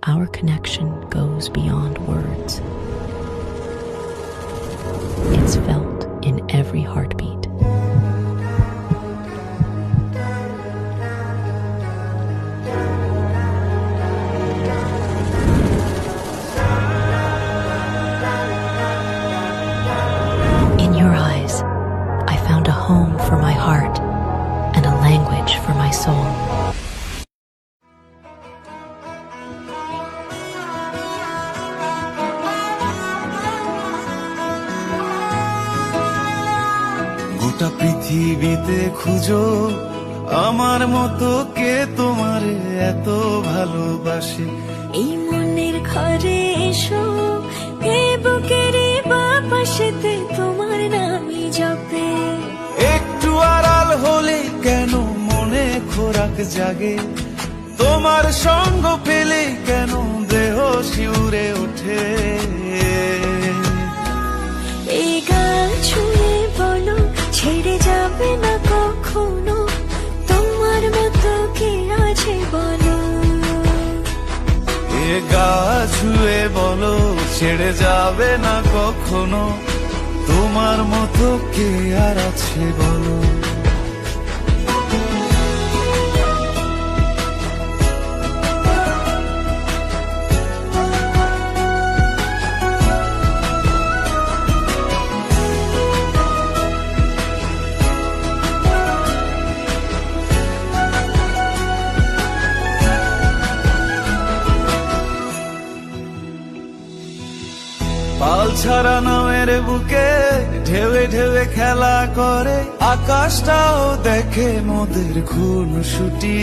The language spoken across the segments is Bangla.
Our connection goes beyond words. It's felt in every heartbeat. In your eyes, I found a home for my heart and a language for my soul. গোটা পৃথিবীতে খুঁজো আমার মতো কে তোমারে এত ভালোবাসে। এই মনের ঘরে এসো, এ বুকের বাপাশেতে তোমার নামই জপে। একটু আড়াল হলে কেন মনে খোরাক জাগে, তোমার সঙ্গ পেলে কেন দেহ শিউরে ওঠে। এই গান ছুঁয়ে বলো ছেড়ে যাবে না কখনো, তোমার মতো কে আছে বলো। এ গা ছুঁয়ে বলো ছেড়ে যাবে না কখনো, তোমার মতো কে আর আছে বলো। পাল ছাড়া নামের বুকে ঢেউে ঢেউে খেলা করে, আকাশটাও দেখে মোদের খুনসুটি।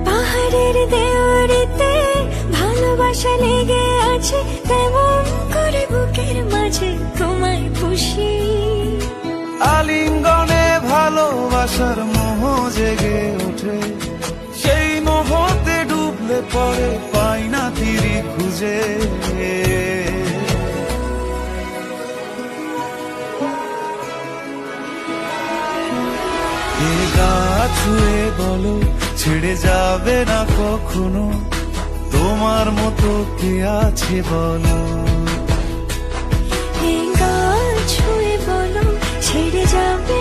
পাহাড়ের দেওয়ারিতে ভালোবাসা লেগে আছে, তেমন করে বুকের মাঝে তোমায় খুশি। আলিঙ্গনে ভালোবাসার মোহ জেগে ওঠে, সেই মোহতে ডুবলে পরে পাই না তীরি খুঁজে। এ গা ছুঁয়ে বলো ছেড়ে যাবে না কখনো, তোমার মতো কে আছে বলো। এই গান ছুঁয়ে বলো ছেড়ে যাবে